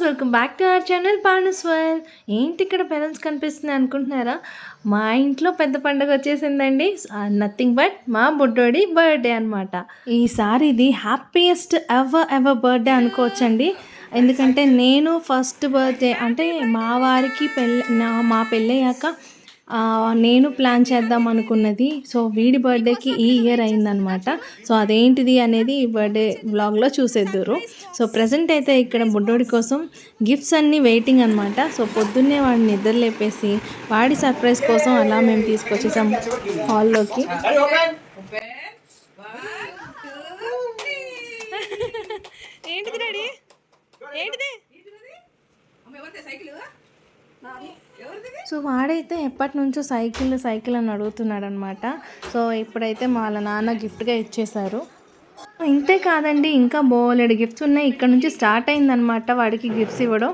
Welcome back to our channel పానస్ world. ఏంటి ఇక్కడ బెలూన్స్ కనిపిస్తున్నాయి అనుకుంటున్నారా? మా ఇంట్లో పెద్ద పండుగ వచ్చేసిందండి. నథింగ్ బట్ మా బుడ్డోడి బర్త్డే అనమాట. ఈసారి ఇది హ్యాపీయెస్ట్ ఎవర్ బర్త్డే అనుకోవచ్చండి. ఎందుకంటే నేను ఫస్ట్ బర్త్డే అంటే మా వారికి మా పెళ్ళయ్యాక నేను ప్లాన్ చేద్దాం అనుకున్నది. సో వీడి బర్త్డేకి ఈ ఇయర్ అయిందనమాట. సో అదేంటిది అనేది ఈ బర్త్డే వ్లాగ్లో చూసేద్దురు. సో ప్రజెంట్ అయితే ఇక్కడ బుడ్డోడి కోసం గిఫ్ట్స్ అన్నీ వెయిటింగ్ అనమాట. సో పొద్దున్నే వాడిని నిద్ర లేపేసి వాడి సర్ప్రైజ్ కోసం అలా మేము తీసుకొచ్చేసాం హాల్లోకి. ఏంటిది డాడీ? ఏంటిది? సో వాడైతే ఎప్పటి నుంచో సైకిల్ అని అడుగుతున్నాడు అనమాట. సో ఇప్పుడైతే వాళ్ళ నాన్న గిఫ్ట్గా ఇచ్చేశారు. ఇంతే కాదండి, ఇంకా బోలెడు గిఫ్ట్స్ ఉన్నాయి. ఇక్కడ నుంచి స్టార్ట్ అయిందనమాట వాడికి గిఫ్ట్స్ ఇవ్వడం.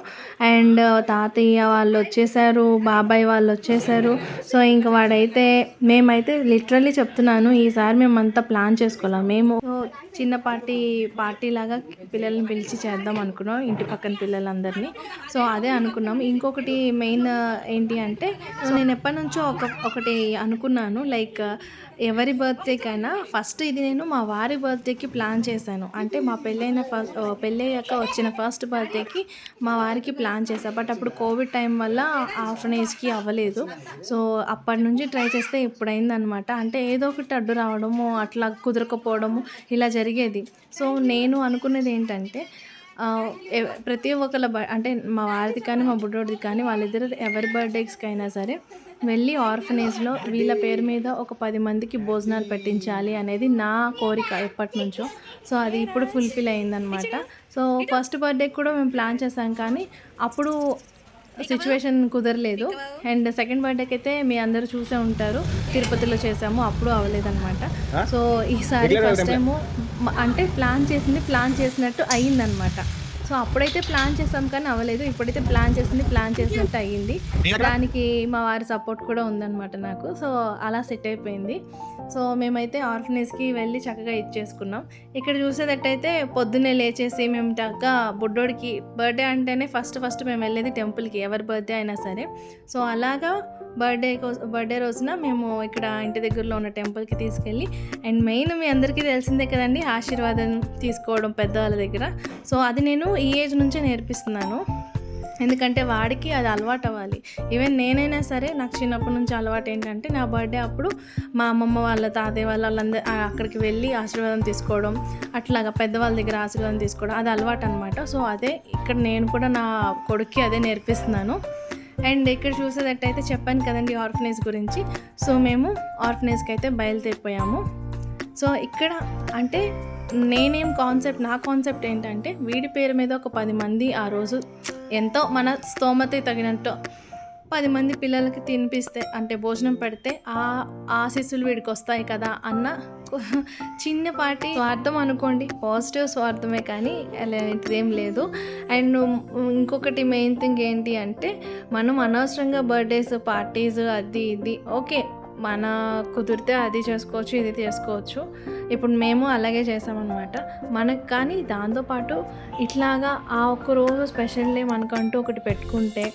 అండ్ తాతయ్య వాళ్ళు వచ్చేసారు, బాబాయ్ వాళ్ళు వచ్చేసారు. సో ఇంకా వాడైతే మేమైతే లిటరల్లీ చెప్తున్నాను, ఈసారి మేమంతా ప్లాన్ చేసుకోలేం. మేము చిన్నపాటి పార్టీ లాగా పిల్లల్ని పిలిచి చేద్దాం అనుకున్నాం, ఇంటి పక్కన పిల్లలందరినీ. సో అదే అనుకున్నాం. ఇంకొకటి మెయిన్ ఏంటి అంటే, నేను ఎప్పటి నుంచో ఒకటి అనుకున్నాను, లైక్ ఎవరి బర్త్డేకైనా ఫస్ట్ ఇది నేను మా వారి బర్త్డేకి ప్లాన్ చేశాను. అంటే మా పెళ్ళయ్యాక వచ్చిన ఫస్ట్ బర్త్డేకి మా వారికి ప్లాన్ చేశాను. బట్ అప్పుడు కోవిడ్ టైం వల్ల ఆర్ఫనేజ్కి అవ్వలేదు. సో అప్పటి నుంచి ట్రై చేస్తే ఇప్పుడైందనమాట. అంటే ఏదో ఒకటి అడ్డు రావడము, అట్లా కుదరకపోవడము ఇలా జరిగేది. సో నేను అనుకున్నది ఏంటంటే, ప్రతి ఒక్కళ్ళ అంటే మా వారిది కానీ మా బుడ్డోడిది కానీ వాళ్ళిద్దరు ఎవరి బర్త్డేస్కి అయినా సరే వెళ్ళి ఆర్ఫనేజ్లో వీళ్ళ పేరు మీద ఒక 10 మందికి భోజనాలు పెట్టించాలి అనేది నా కోరిక ఎప్పటి నుంచో. సో అది ఇప్పుడు ఫుల్ఫిల్ అయిందనమాట. సో ఫస్ట్ బర్త్డేకి కూడా మేము ప్లాన్ చేసాం, కానీ అప్పుడు సిచ్యువేషన్ కుదరలేదు. అండ్ సెకండ్ బర్త్డేకి అయితే మీ అందరూ చూసే ఉంటారు, తిరుపతిలో చేసాము, అప్పుడు అవ్వలేదన్నమాట. సో ఈసారి ఫస్ట్ టైము అంటే ప్లాన్ చేసినట్టు అయ్యిందనమాట. సో అప్పుడైతే ప్లాన్ చేసాం కానీ అవ్వలేదు, ఇప్పుడైతే ప్లాన్ చేసినట్టు అయ్యింది. దానికి మా వారి సపోర్ట్ కూడా ఉందన్నమాట నాకు. సో అలా సెట్ అయిపోయింది. సో మేమైతే ఆర్ఫనేజ్కి వెళ్ళి చక్కగా ఇచ్చేసుకున్నాం. ఇక్కడ చూసేటట్టయితే పొద్దున్నే లేచేసి మేము చక్కగా బుడ్డోడికి బర్త్డే అంటేనే ఫస్ట్ మేము వెళ్ళేది టెంపుల్కి, ఎవరి బర్త్డే అయినా సరే. సో అలాగా బర్త్డే రోజున మేము ఇక్కడ ఇంటి దగ్గరలో ఉన్న టెంపుల్కి తీసుకెళ్ళి, అండ్ మెయిన్ మీ అందరికీ తెలిసిందే కదండి, ఆశీర్వాదం తీసుకోవడం పెద్దవాళ్ళ దగ్గర. సో అది నేను ఈ ఏజ్ నుంచే నేర్పిస్తున్నాను, ఎందుకంటే వాడికి అది అలవాటు అవ్వాలి. ఈవెన్ నేనైనా సరే నాకు చిన్నప్పటి నుంచి అలవాటు ఏంటంటే, నా బర్త్డే అప్పుడు మా అమ్మమ్మ వాళ్ళ తాతయ్య వాళ్ళందరూ అక్కడికి వెళ్ళి ఆశీర్వాదం తీసుకోవడం, అట్లాగా పెద్దవాళ్ళ దగ్గర ఆశీర్వాదం తీసుకోవడం అది అలవాటు అనమాట. సో అదే ఇక్కడ నేను కూడా నా కొడుక్కి అదే నేర్పిస్తున్నాను. అండ్ ఇక్కడ చూసేటట్టయితే చెప్పాను కదండి ఆర్ఫనేజ్ గురించి. సో మేము ఆర్ఫనేజ్కి అయితే బయలుదేరిపోయాము. సో ఇక్కడ అంటే నా కాన్సెప్ట్ ఏంటంటే, వీడి పేరు మీద ఒక 10 మంది ఆ రోజు ఎంతో మన స్తోమత తగినట్టు 10 మంది పిల్లలకి తినిపిస్తే, అంటే భోజనం పెడితే ఆ ఆశీస్సులు వీడికి వస్తాయి కదా అన్న చిన్నపాటి స్వార్థం అనుకోండి, పాజిటివ్ స్వార్థమే కానీ అలాంటిదేం లేదు. అండ్ ఇంకొకటి మెయిన్ థింగ్ ఏంటి అంటే, మనం అనవసరంగా బర్త్డేస్ పార్టీస్ అది ఇది ఓకే, మన కుదిరితే అది చేసుకోవచ్చు, ఇది చేసుకోవచ్చు. ఇప్పుడు మేము అలాగే చేసామన్నమాట. మనకు కానీ దాంతోపాటు ఇట్లాగా ఆ ఒక్కరోజు స్పెషల్ డే మనకంటూ ఒకటి పెట్టుకుంటే,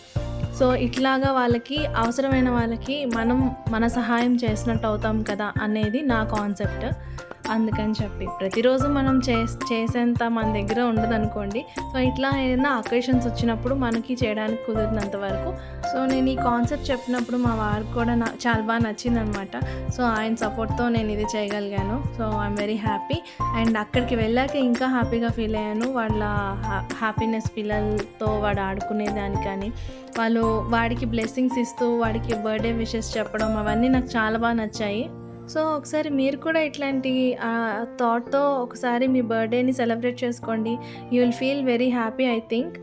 సో ఇట్లాగా వాళ్ళకి అవసరమైన వాళ్ళకి మనం మన సహాయం చేసినట్టు అవుతాం కదా అనేది నా కాన్సెప్ట్. అందుకని చెప్పి ప్రతిరోజు మనం చేసేంత మన దగ్గర ఉండదు అనుకోండి. సో ఇట్లా ఏదైనా అకేషన్స్ వచ్చినప్పుడు మనకి చేయడానికి కుదిరినంత వరకు. సో నేను ఈ కాన్సెప్ట్ చెప్పినప్పుడు మా వారికి కూడా చాలా బాగా నచ్చిందనమాట. సో ఆయన సపోర్ట్తో నేను ఇది చేయగలిగాను. So I'm very happy. And అక్కడికి వెళ్ళాక ఇంకా హ్యాపీగా ఫీల్ అయ్యాను. వాళ్ళ హ్యాపీనెస్, పిల్లలతో వాడు ఆడుకునేదాన్ని కానీ, వాళ్ళు వాడికి బ్లెస్సింగ్స్ ఇస్తూ వాడికి బర్త్డే విషెస్ చెప్పడం అవన్నీ నాకు చాలా బాగా నచ్చాయి. సో ఒకసారి మీరు కూడా ఇట్లాంటి థాట్తో ఒకసారి మీ బర్త్డేని సెలబ్రేట్ చేసుకోండి. You will feel very happy I think.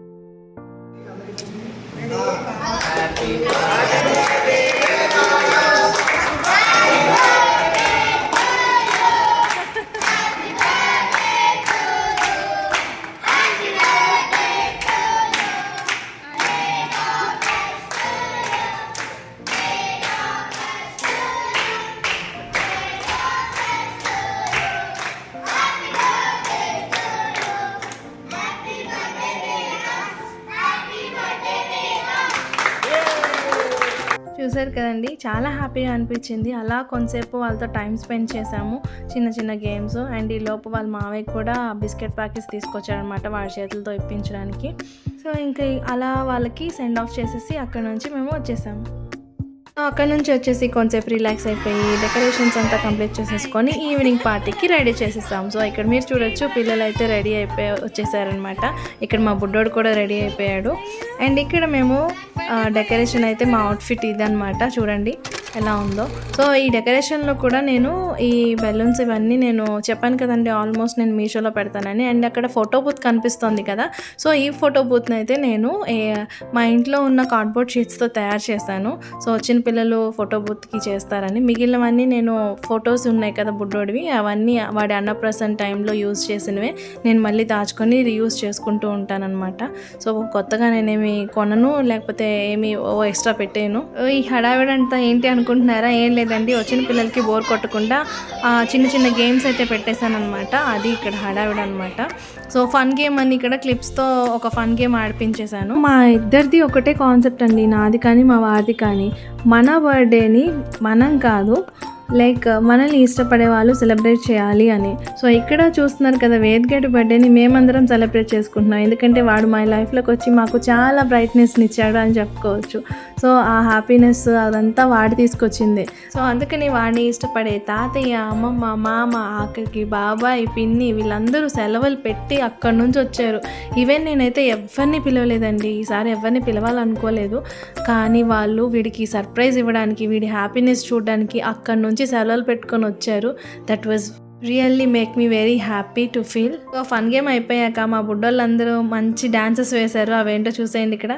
చూసారు కదండి, చాలా హ్యాపీగా అనిపించింది. అలా కొంతసేపు వాళ్ళతో టైం స్పెండ్ చేశాము, చిన్న చిన్న గేమ్స్. అండ్ ఈ లోపు వాళ్ళ మావయ్య కూడా బిస్కెట్ ప్యాకెట్స్ తీసుకొచ్చారనమాట వాడి చేతులతో ఇప్పించడానికి. సో ఇంకా అలా వాళ్ళకి సెండ్ ఆఫ్ చేసేసి అక్కడ నుంచి మేము వచ్చేసాము. అక్కడ నుంచి వచ్చేసి కొంచెంసేపు రిలాక్స్ అయిపోయి డెకరేషన్స్ అంతా కంప్లీట్ చేసేసుకొని ఈవినింగ్ పార్టీకి రెడీ చేసేసాం. సో ఇక్కడ మీరు చూడొచ్చు, పిల్లలు అయితే రెడీ అయిపోయి వచ్చేసారనమాట. ఇక్కడ మా బుడ్డోడు కూడా రెడీ అయిపోయాడు. అండ్ ఇక్కడ మేము డెకరేషన్ అయితే మా అవుట్ఫిట్ ఇదనమాట, చూడండి ఎలా ఉందో. సో ఈ డెకరేషన్లో కూడా నేను ఈ బెలూన్స్ ఇవన్నీ నేను చెప్పాను కదండి, ఆల్మోస్ట్ నేను మీషోలో పెడతానని. అండ్ అక్కడ ఫోటో బూత్ కనిపిస్తుంది కదా, సో ఈ ఫోటో బూత్ని అయితే నేను మా ఇంట్లో ఉన్న కార్డ్బోర్డ్ షీట్స్తో తయారు చేశాను. సో వచ్చిన పిల్లలు ఫోటో బూత్కి చేస్తారని. మిగిలినవన్నీ నేను ఫొటోస్ ఉన్నాయి కదా బుడ్డోడివి, అవన్నీ వాడి అన్నప్రసన్న టైంలో యూజ్ చేసినవే నేను మళ్ళీ దాచుకొని రీయూజ్ చేసుకుంటూ ఉంటానన్నమాట. సో కొత్తగా నేనేమి కొనను, లేకపోతే ఏమి ఎక్స్ట్రా పెట్టేను. ఈ హడావిడంతా ఏంటి అనుకుంటున్నారా? ఏం లేదండి, వచ్చిన పిల్లలకి బోర్ కొట్టకుండా చిన్న చిన్న గేమ్స్ అయితే పెట్టేశాను అనమాట. అది ఇక్కడ హడావిడ అనమాట. సో ఫన్ గేమ్ అని ఇక్కడ క్లిప్స్తో ఒక ఫన్ గేమ్ ఆడిపించేశాను. మా ఇద్దరిది ఒకటే కాన్సెప్ట్ అండి, నాది కానీ మా వారిది కానీ. మన బర్త్డేని మనం కాదు, లైక్ మనల్ని ఇష్టపడే వాళ్ళు సెలబ్రేట్ చేయాలి అని. సో ఇక్కడ చూస్తున్నారు కదా, వేద్గేట్ బర్త్డేని మేమందరం సెలబ్రేట్ చేసుకుంటున్నాం. ఎందుకంటే వాడు మా లైఫ్లోకి వచ్చి మాకు చాలా బ్రైట్నెస్ని ఇచ్చాడు అని చెప్పుకోవచ్చు. సో ఆ హ్యాపీనెస్ అదంతా వాడు తీసుకొచ్చింది. సో అందుకని వాడిని ఇష్టపడే తాతయ్య, అమ్మమ్మ, మామ, ఆఖరికి బాబాయ్, పిన్ని వీళ్ళందరూ సెలవులు పెట్టి అక్కడి నుంచి వచ్చారు. ఈవెన్ నేనైతే ఎవరిని పిలవలేదండి, ఈసారి ఎవరిని పిలవాలనుకోలేదు. కానీ వాళ్ళు వీడికి సర్ప్రైజ్ ఇవ్వడానికి, వీడి హ్యాపీనెస్ చూడడానికి అక్కడి నుంచి సెలవులు పెట్టుకొని వచ్చారు. That was really make me very happy to feel. So fun game అయిపోయాక మా బుడ్డోళ్ళందరూ మంచి డాన్సెస్ వేశారు. అవేంటో చూసేయండి ఇక్కడ.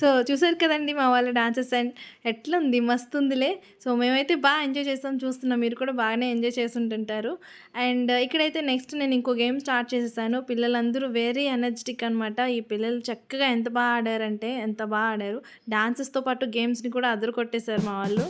సో చూసారు కదండి మా వాళ్ళ డాన్సెస్. అండ్ ఎట్లుంది, మస్తుందిలే. సో మేమైతే బాగా ఎంజాయ్ చేస్తాం, చూస్తున్నాం మీరు కూడా బాగానే ఎంజాయ్ చేస్తుంటుంటారు. అండ్ ఇక్కడైతే నెక్స్ట్ నేను ఇంకో గేమ్ స్టార్ట్ చేసేసాను. పిల్లలందరూ వెరీ ఎనర్జెటిక్ అనమాట. ఈ పిల్లలు చక్కగా ఎంత బాగా ఆడారంటే ఎంత బాగా ఆడారు. డాన్సెస్తో పాటు గేమ్స్ని కూడా అదరు కొట్టేశారు మా వాళ్ళు.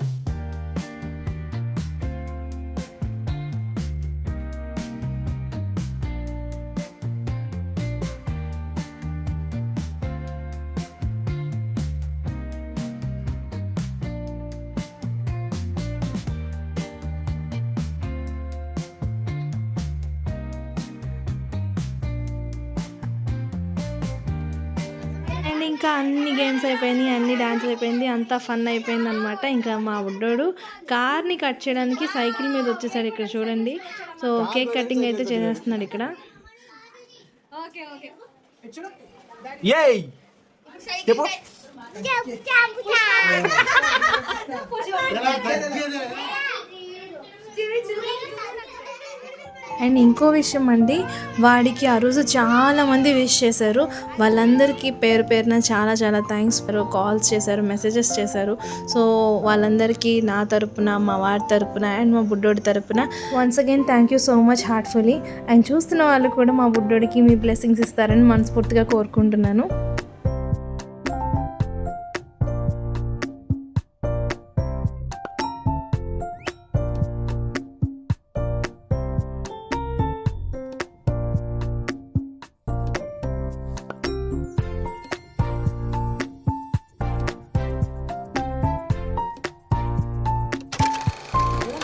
అండ్ ఇంకా అన్ని గేమ్స్ అయిపోయినాయి, అన్ని డాన్స్ అయిపోయింది, అంతా ఫన్ అయిపోయింది అనమాట. ఇంకా మా బుడ్డోడు కార్ని కట్ చేయడానికి సైకిల్ మీద వచ్చేసాడు. ఇక్కడ చూడండి, సో కేక్ కటింగ్ అయితే చేసేస్తున్నాడు ఇక్కడ. ఏయ్ చెప్పు అండ్ ఇంకో విషయం అండి, వాడికి ఆ రోజు చాలామంది విష్ చేశారు. వాళ్ళందరికీ పేరు పేరున చాలా చాలా థ్యాంక్స్. కాల్స్ చేశారు, మెసేజెస్ చేశారు. సో వాళ్ళందరికీ నా తరపున, మా వారి తరపున అండ్ మా బుడ్డోడి తరపున once again thank you so much heartfully. And చూస్తున్న వాళ్ళు కూడా మా బుడ్డోడికి మీ బ్లెస్సింగ్స్ ఇస్తారని మనస్ఫూర్తిగా కోరుకుంటున్నాను.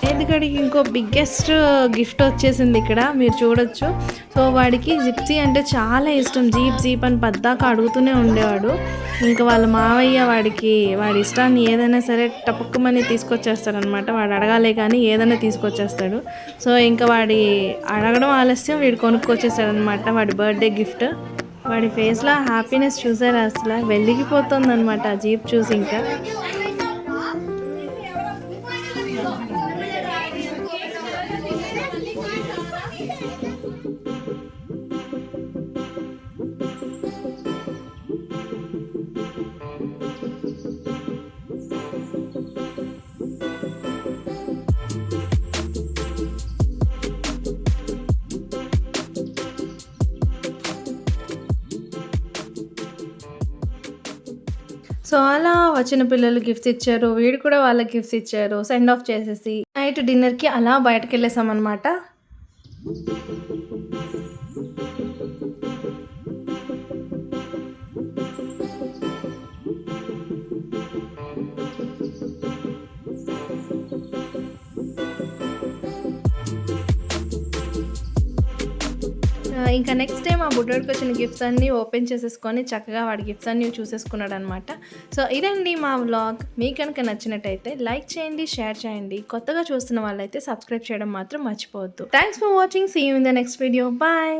వేదికడికి ఇంకో బిగ్గెస్ట్ గిఫ్ట్ వచ్చేసింది ఇక్కడ మీరు చూడొచ్చు. సో వాడికి జిప్సీ అంటే చాలా ఇష్టం. జీప్ అని పద్దాక అడుగుతూనే ఉండేవాడు. ఇంకా వాళ్ళ మావయ్య వాడి ఇష్టాన్ని ఏదైనా సరే టపక్కుమని తీసుకొచ్చేస్తాడనమాట. వాడు అడగాలే కానీ ఏదైనా తీసుకొచ్చేస్తాడు. సో ఇంకా వాడి అడగడం ఆలస్యం వీడు కొనుక్కొచ్చేస్తాడనమాట వాడి బర్త్డే గిఫ్ట్. వాడి ఫేస్లో హ్యాపీనెస్ చూసారు, అసలు వెలిగిపోతుంది అనమాట ఆ జీప్ చూసి. ఇంకా సో అలా వచ్చిన పిల్లలు గిఫ్ట్స్ ఇచ్చారు, వీడు కూడా వాళ్ళకి గిఫ్ట్స్ ఇచ్చారు. సెండ్ ఆఫ్ చేసేసి నైట్ డిన్నర్కి అలా బయటకు వెళ్ళేసాం అనమాట. ఇంకా నెక్స్ట్ టైం ఆ బుడ్డోడికి వచ్చిన గిఫ్ట్స్ అన్నీ ఓపెన్ చేసేసుకొని చక్కగా వాడి గిఫ్ట్స్ అన్నీ చూసేసుకున్నాడు అనమాట. సో ఇదండి మా వ్లాగ్. మీకు కనుక నచ్చినట్టయితే లైక్ చేయండి, షేర్ చేయండి. కొత్తగా చూస్తున్న వాళ్ళైతే సబ్స్క్రైబ్ చేయడం మాత్రం మర్చిపోవద్దు. Thanks for watching. See you in the next video. Bye.